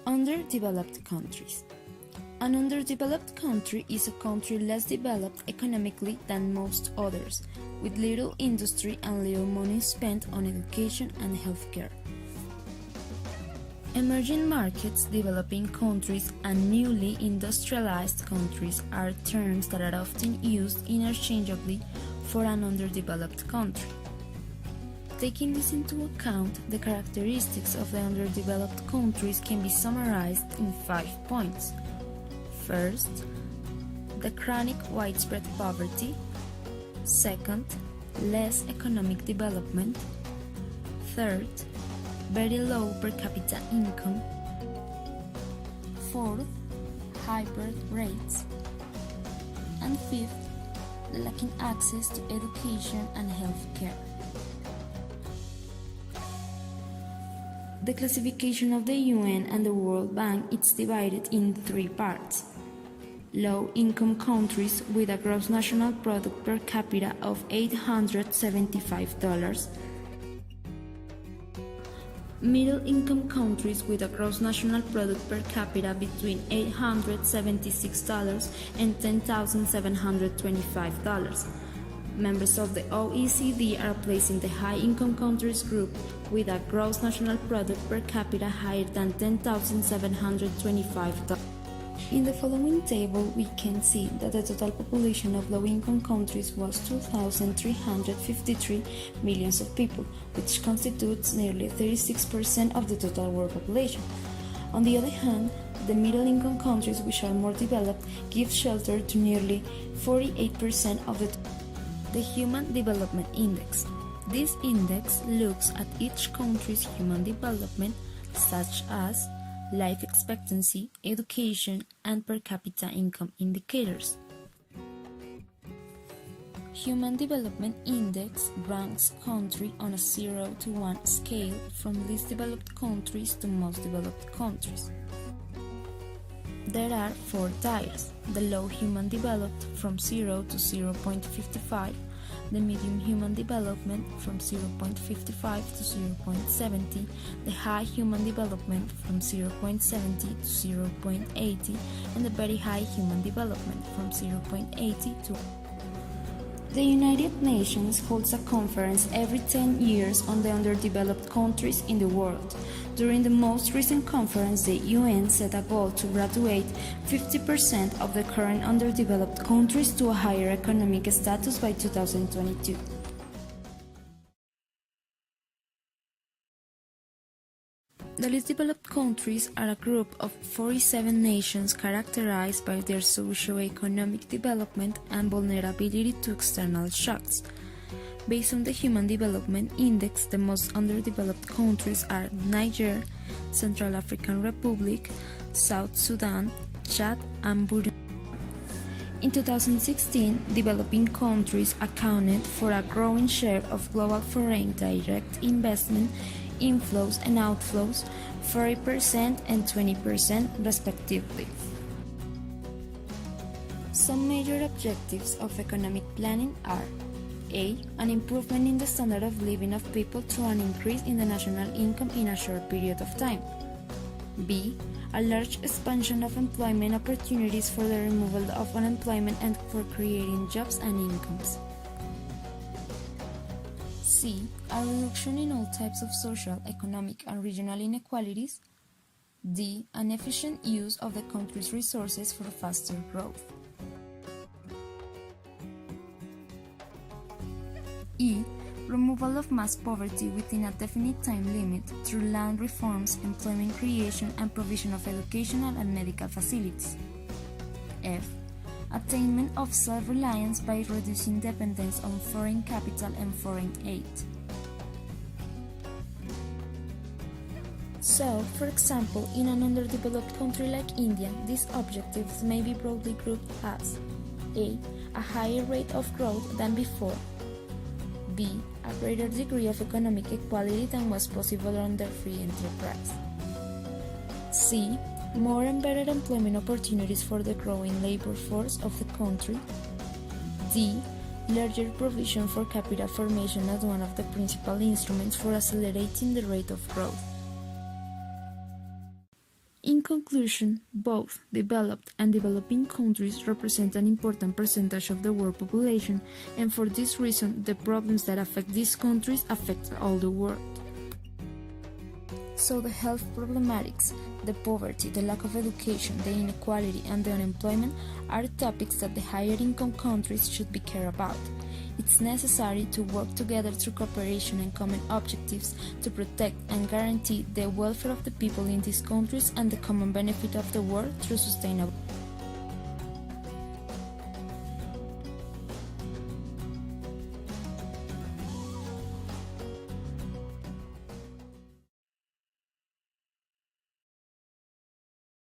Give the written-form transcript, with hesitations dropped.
Underdeveloped countries. An underdeveloped country is a country less developed economically than most others, with little industry and little money spent on education and healthcare. Emerging markets, developing countries, and newly industrialized countries are terms that are often used interchangeably for an underdeveloped country. Taking this into account, the characteristics of the underdeveloped countries can be summarized in 5 points. First, the chronic widespread poverty. Second, less economic development. Third, very low per capita income. Fourth, high birth rates. And fifth, lacking access to education and health care. The classification of the UN and the World Bank is divided in 3 parts. Low-income countries with a gross national product per capita of $875. Middle-income countries with a gross national product per capita between $876 and $10,725. Members of the OECD are placed in the high-income countries group with a gross national product per capita higher than $10,725. In the following table, we can see that the total population of low-income countries was 2,353 million of people, which constitutes nearly 36% of the total world population. On the other hand, the middle-income countries, which are more developed, give shelter to nearly 48% of the Human Development Index. This index looks at each country's human development, such as life expectancy, education, and per capita income indicators. Human Development Index ranks country on a 0 to 1 scale from least developed countries to most developed countries. There are 4 tiers: the low human developed from 0 to 0.55, the medium human development from 0.55 to 0.70, the high human development from 0.70 to 0.80, and the very high human development from 0.80 to. The United Nations holds a conference every 10 years on the underdeveloped countries in the world. During the most recent conference, the UN set a goal to graduate 50% of the current underdeveloped countries to a higher economic status by 2022. The least developed countries are a group of 47 nations characterized by their socio-economic development and vulnerability to external shocks. Based on the Human Development Index, the most underdeveloped countries are Niger, Central African Republic, South Sudan, Chad, and Burundi. In 2016, developing countries accounted for a growing share of global foreign direct investment inflows and outflows, 40% and 20% respectively. Some major objectives of economic planning are: A. An improvement in the standard of living of people through an increase in the national income in a short period of time. B. A large expansion of employment opportunities for the removal of unemployment and for creating jobs and incomes. C. A reduction in all types of social, economic, and regional inequalities. D. An efficient use of the country's resources for faster growth. E. Removal of mass poverty within a definite time limit through land reforms, employment creation, and provision of educational and medical facilities. F. Attainment of self-reliance by reducing dependence on foreign capital and foreign aid. So, for example, in an underdeveloped country like India, these objectives may be broadly grouped as: A. A higher rate of growth than before. B. A greater degree of economic equality than was possible under free enterprise. C. More and better employment opportunities for the growing labor force of the country. D. Larger provision for capital formation as one of the principal instruments for accelerating the rate of growth. In conclusion, both developed and developing countries represent an important percentage of the world population, and for this reason, the problems that affect these countries affect all the world. So the health problematics, the poverty, the lack of education, the inequality, and the unemployment are topics that the higher income countries should be care about. It's necessary to work together through cooperation and common objectives to protect and guarantee the welfare of the people in these countries and the common benefit of the world through sustainable